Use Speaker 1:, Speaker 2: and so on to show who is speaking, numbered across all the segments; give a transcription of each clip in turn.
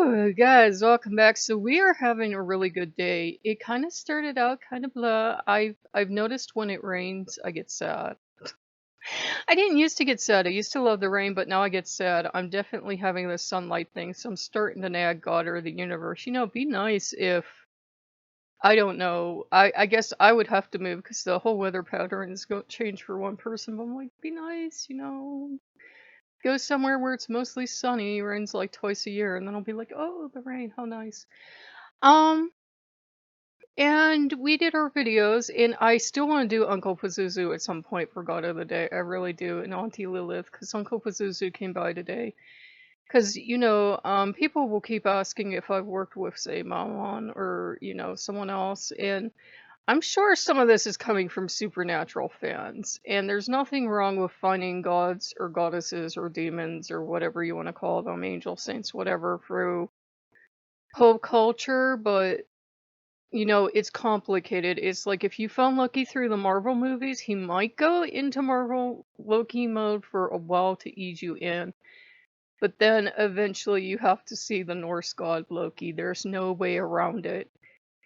Speaker 1: Woo, guys, welcome back. So we are having a really good day. It kind of started out kind of blah. I've noticed when it rains, I get sad. I didn't used to get sad. I used to love the rain, but now I get sad. I'm definitely having this sunlight thing, so I'm starting to nag God or the universe. Be nice if I don't know. I guess I would have to move because the whole weather pattern is going to change for one person. But I'm like, be nice. Go somewhere where it's mostly sunny, rains like twice a year, and then I'll be like, oh, the rain, how nice. Um, and we did our videos, and I still want to do Uncle Pazuzu at some point for God of the Day. I really do, and Auntie Lilith, because Uncle Pazuzu came by today. Because, people will keep asking if I've worked with, say, Maman or, someone else, and I'm sure some of this is coming from supernatural fans, and there's nothing wrong with finding gods or goddesses or demons or whatever you want to call them, angel saints, whatever, through pop culture, but it's complicated. It's like if you found Loki through the Marvel movies, he might go into Marvel Loki mode for a while to ease you in. But then eventually you have to see the Norse god Loki. There's no way around it.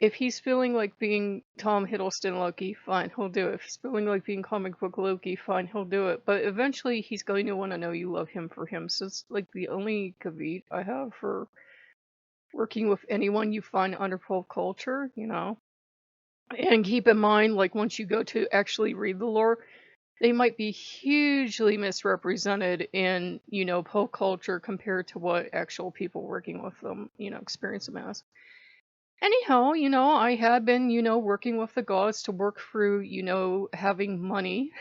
Speaker 1: If he's feeling like being Tom Hiddleston Loki, fine, he'll do it. If he's feeling like being comic book Loki, fine, he'll do it. But eventually he's going to want to know you love him for him. So it's like the only caveat I have for working with anyone you find under pop culture. And keep in mind, like, once you go to actually read the lore, they might be hugely misrepresented in pop culture compared to what actual people working with them experience them as. Anyhow I had been working with the gods to work through having money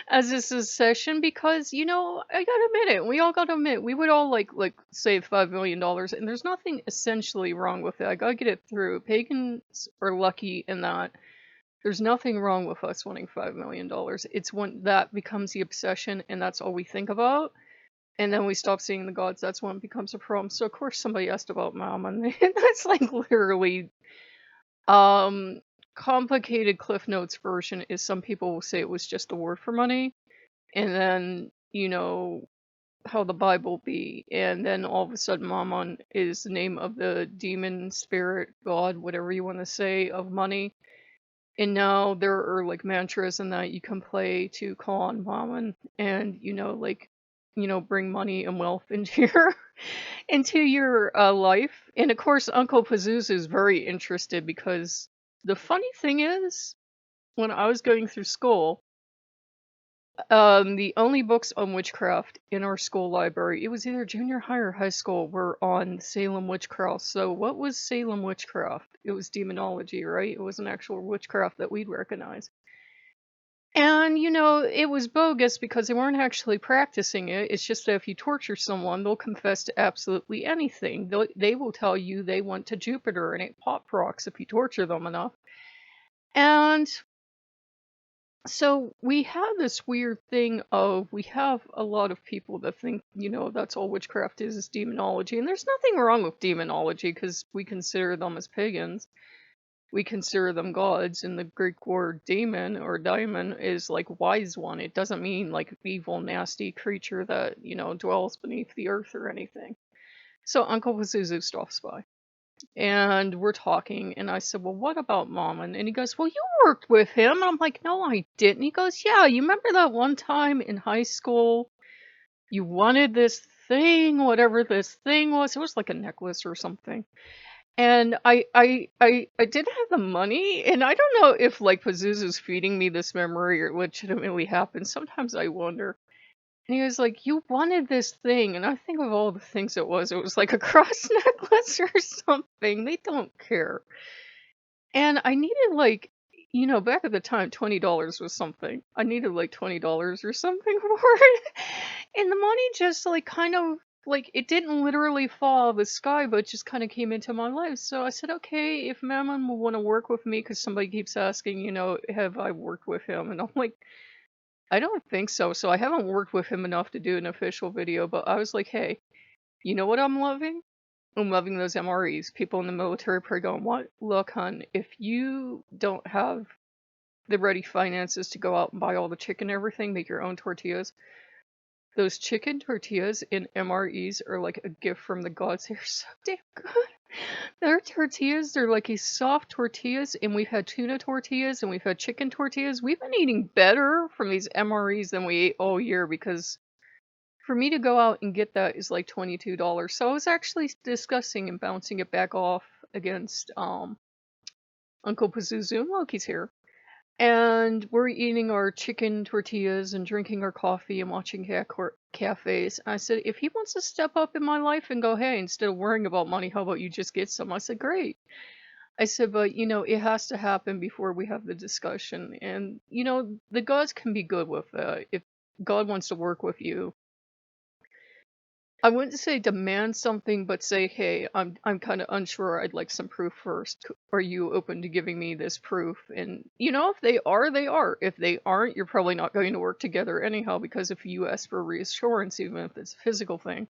Speaker 1: as a succession because I gotta admit it, we all gotta admit, we would all like save $5 million, and there's nothing essentially wrong with it. I gotta get it through. Pagans are lucky in that there's nothing wrong with us wanting $5 million. It's when that becomes the obsession and that's all we think about. And then we stop seeing the gods. That's when it becomes a problem. So of course somebody asked about mom, and that's like literally um complicated Cliff Notes version is some people will say it was just a word for money, and then how the Bible be, and then all of a sudden Mammon is the name of the demon, spirit, god, whatever you want to say, of money. And now there are like mantras and that you can play to call on Mammon and bring money and wealth into your life. And of course Uncle Pazuzu is very interested because the funny thing is, when I was going through school, the only books on witchcraft in our school library, it was either junior high or high school, were on Salem witchcraft. So what was Salem witchcraft? It was demonology, right? It was an actual witchcraft that we'd recognize. And it was bogus because they weren't actually practicing it. It's just that if you torture someone, they'll confess to absolutely anything. They will tell you they went to Jupiter and ate pop rocks if you torture them enough. And so we have this weird thing of, we have a lot of people that think that's all witchcraft is demonology. And there's nothing wrong with demonology because we consider them as pagans. We consider them gods, and the Greek word demon or daimon is like wise one. It doesn't mean like evil, nasty creature that dwells beneath the earth or anything. So Uncle Pazuzu stops by, and we're talking, and I said, well, what about Mammon? And he goes, well, you worked with him. And I'm like, no, I didn't. He goes, yeah, you remember that one time in high school you wanted this thing, whatever this thing was? It was like a necklace or something. And I did have the money, and I don't know if like Pazuzu's feeding me this memory or legitimately happened. Sometimes I wonder. And he was like, you wanted this thing, and I think of all the things it was like a cross necklace or something. They don't care. And I needed back at the time, $20 was something. I needed like $20 or something for it. And the money just like kind of like, it didn't literally fall out of the sky, but it just kind of came into my life. So I said, okay, if Mammon will want to work with me, because somebody keeps asking have I worked with him? And I'm like, I don't think so. So I haven't worked with him enough to do an official video, but I was like, hey, you know what I'm loving? I'm loving those MREs. People in the military probably going, what? Look, hun, if you don't have the ready finances to go out and buy all the chicken and everything, make your own tortillas, those chicken tortillas in MREs are like a gift from the gods. They're so damn good. Their tortillas, they're like these soft tortillas, and we've had tuna tortillas and we've had chicken tortillas. We've been eating better from these MREs than we ate all year because for me to go out and get that is like $22. So I was actually discussing and bouncing it back off against Uncle Pazuzu and Loki's here. And we're eating our chicken tortillas and drinking our coffee and watching cafes. And I said, if he wants to step up in my life and go, hey, instead of worrying about money, how about you just get some? I said, great. I said, but it has to happen before we have the discussion. And the gods can be good with that. If God wants to work with you, I wouldn't say demand something, but say, hey, I'm kind of unsure. I'd like some proof first. Are you open to giving me this proof? And if they are, they are. If they aren't, you're probably not going to work together anyhow. Because if you ask for reassurance, even if it's a physical thing,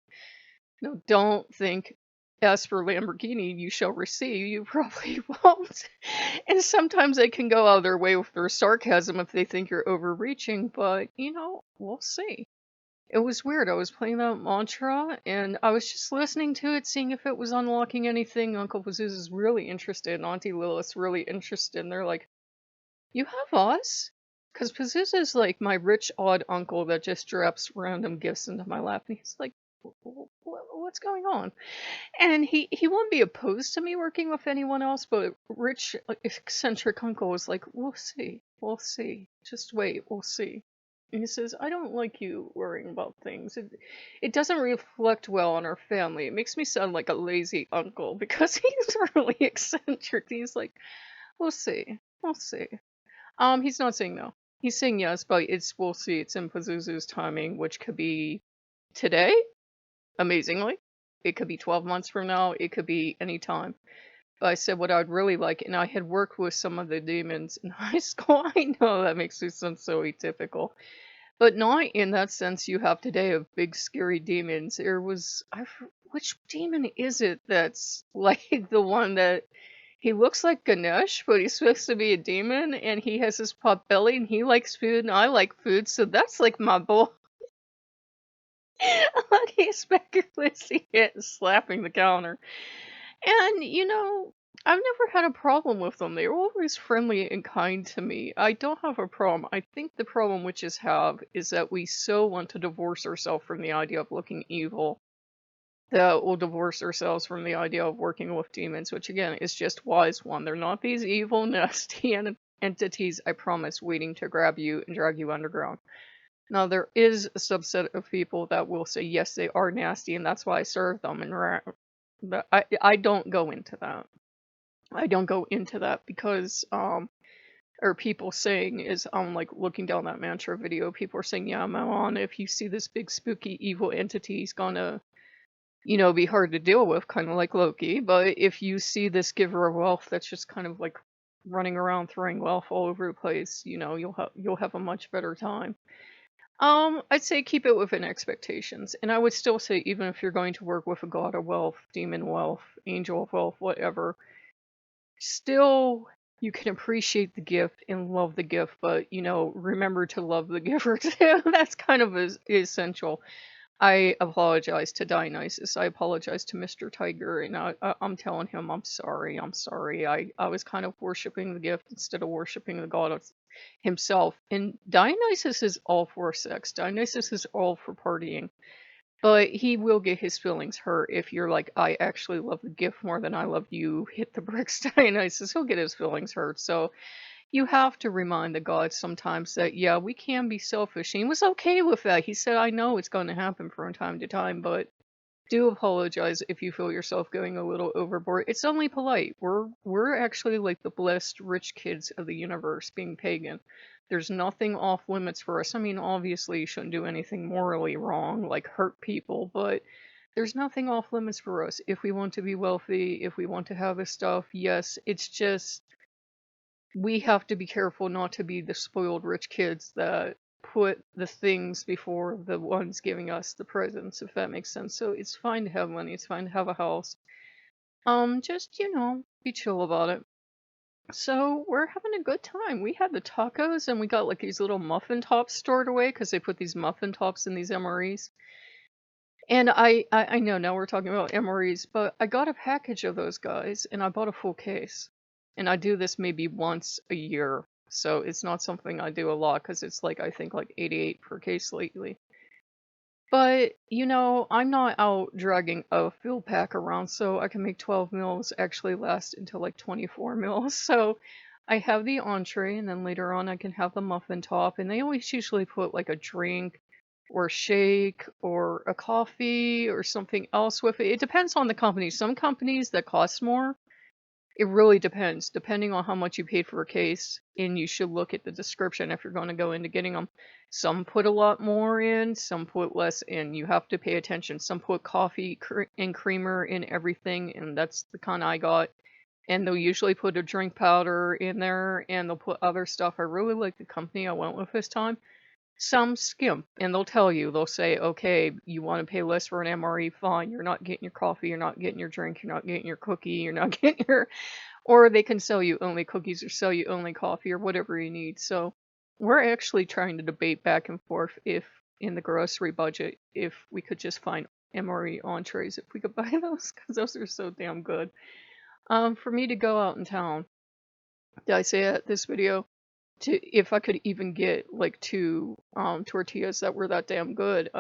Speaker 1: don't think ask for Lamborghini, you shall receive. You probably won't. And sometimes they can go out of their way with their sarcasm if they think you're overreaching. But we'll see. It was weird. I was playing that mantra and I was just listening to it, seeing if it was unlocking anything. Uncle Pazoose is really interested, and Auntie Lilith's really interested. And they're like, you have us? Because Pazoose is like my rich, odd uncle that just drops random gifts into my lap. And he's like, what's going on? And he won't be opposed to me working with anyone else, but rich, eccentric uncle was like, we'll see. We'll see. Just wait. We'll see. And he says, I don't like you worrying about things. It doesn't reflect well on our family. It makes me sound like a lazy uncle because he's really eccentric. He's like, we'll see. We'll see. He's not saying no. He's saying yes, but we'll see. It's in Pazuzu's timing, which could be today, amazingly. It could be 12 months from now. It could be any time. But I said what I'd really like, and I had worked with some of the demons in high school. I know that makes me sound so atypical. But not in that sense you have today of big scary demons. There was, which demon is it that's like the one that he looks like Ganesh, but he's supposed to be a demon, and he has his pot belly, and he likes food, and I like food, so that's like my boy. He's speculating it, slapping the counter. And, I've never had a problem with them. They're always friendly and kind to me. I don't have a problem. I think the problem witches have is that we so want to divorce ourselves from the idea of looking evil that we'll divorce ourselves from the idea of working with demons, which again is just wise one. They're not these evil, nasty entities, I promise, waiting to grab you and drag you underground. Now, there is a subset of people that will say, yes, they are nasty, and that's why I serve them. But I don't go into that. I don't go into that because, or people saying is, I'm like looking down that mantra video, people are saying, yeah, Maman, if you see this big spooky evil entity, he's gonna, be hard to deal with, kind of like Loki. But if you see this giver of wealth that's just kind of like running around throwing wealth all over the place, you'll have a much better time. I'd say keep it within expectations. And I would still say, even if you're going to work with a god of wealth, demon wealth, angel of wealth, whatever, still you can appreciate the gift and love the gift, but remember to love the giver too. That's kind of essential. I apologize to Dionysus. I apologize to Mr. Tiger, and I'm telling him I'm sorry. I'm sorry. I was kind of worshiping the gift instead of worshiping the god himself. And Dionysus is all for sex. Dionysus is all for partying. But he will get his feelings hurt if you're like, I actually love the gift more than I love you. Hit the bricks, Dionysus. He'll get his feelings hurt. So you have to remind the gods sometimes that, yeah, we can be selfish. And he was okay with that. He said, I know it's going to happen from time to time, but do apologize if you feel yourself going a little overboard. It's only polite. We're actually like the blessed rich kids of the universe being pagan. There's nothing off limits for us. I mean, obviously you shouldn't do anything morally wrong, like hurt people, but there's nothing off limits for us. If we want to be wealthy, if we want to have this stuff, yes, it's just we have to be careful not to be the spoiled rich kids that put the things before the ones giving us the presents, if that makes sense. So it's fine to have money, it's fine to have a house. Just, be chill about it. So we're having a good time. We had the tacos and we got like these little muffin tops stored away because they put these muffin tops in these MREs. And I know now we're talking about MREs, but I got a package of those guys and I bought a full case. And I do this maybe once a year. So it's not something I do a lot because it's like I think like 88 per case lately. But, I'm not out dragging a fuel pack around, so I can make 12 meals actually last until like 24 meals. So I have the entree, and then later on I can have the muffin top. And they always usually put like a drink or shake or a coffee or something else with it. It depends on the company. Some companies that cost more, it really depends, depending on how much you paid for a case, and you should look at the description if you're going to go into getting them. Some put a lot more in, some put less in. You have to pay attention. Some put coffee and creamer in everything, and that's the kind I got. And they'll usually put a drink powder in there, and they'll put other stuff. I really like the company I went with this time. Some skim, and they'll tell you, they'll say, okay, you want to pay less for an MRE, fine. You're not getting your coffee, you're not getting your drink, you're not getting your cookie, you're not getting your, or they can sell you only cookies or sell you only coffee or whatever you need. So we're actually trying to debate back and forth if in the grocery budget, if we could just find MRE entrees, if we could buy those, because those are so damn good. For me to go out in town, did I say at this video? To if I could even get like two tortillas that were that damn good,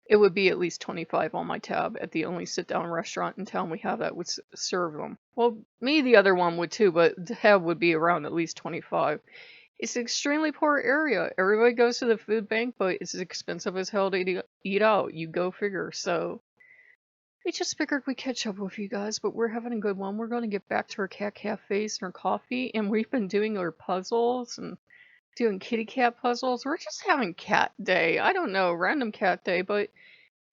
Speaker 1: it would be at least 25 on my tab at the only sit down restaurant in town we have that would serve them. Well, maybe the other one would too, but the tab would be around at least 25. It's an extremely poor area. Everybody goes to the food bank, but it's expensive as hell to eat out. You go figure. So we just figured we'd catch up with you guys, but we're having a good one. We're going to get back to our cat cafes and our coffee, and we've been doing our puzzles and doing kitty cat puzzles. We're just having cat day. I don't know, random cat day, but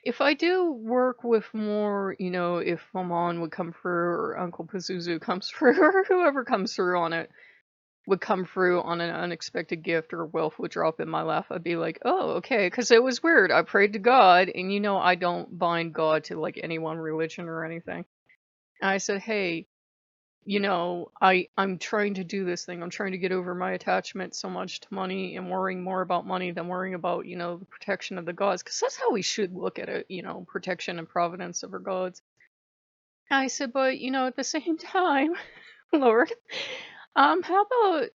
Speaker 1: if I do work with more, if Maman would come through or Uncle Pazuzu comes through or whoever comes through on it would come through on an unexpected gift or wealth would drop in my lap, I'd be like, oh, okay, because it was weird. I prayed to God, and I don't bind God to like any one religion or anything. And I said, hey, I'm trying to do this thing. I'm trying to get over my attachment so much to money and worrying more about money than worrying about, the protection of the gods. Because that's how we should look at it, protection and providence of our gods. I said, but, at the same time, Lord, how about,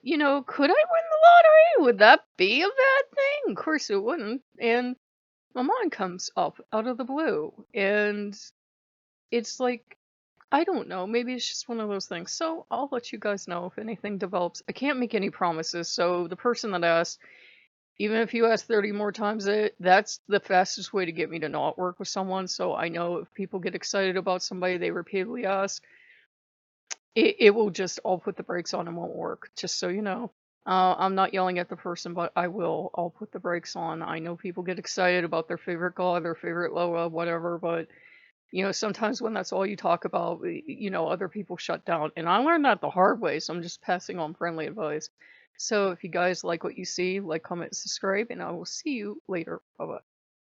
Speaker 1: could I win the lottery? Would that be a bad thing? Of course it wouldn't. And my mom comes up out of the blue. And it's like, I don't know. Maybe it's just one of those things. So I'll let you guys know if anything develops. I can't make any promises. So the person that asked, even if you ask 30 more times, that's the fastest way to get me to not work with someone. So I know if people get excited about somebody they repeatedly ask, it will just, I'll put the brakes on and won't work. Just so you know. I'm not yelling at the person, but I'll put the brakes on. I know people get excited about their favorite god, their favorite Loa, whatever, but sometimes when that's all you talk about, other people shut down. And I learned that the hard way, so I'm just passing on friendly advice. So if you guys like what you see, like, comment, subscribe, and I will see you later. Bye-bye.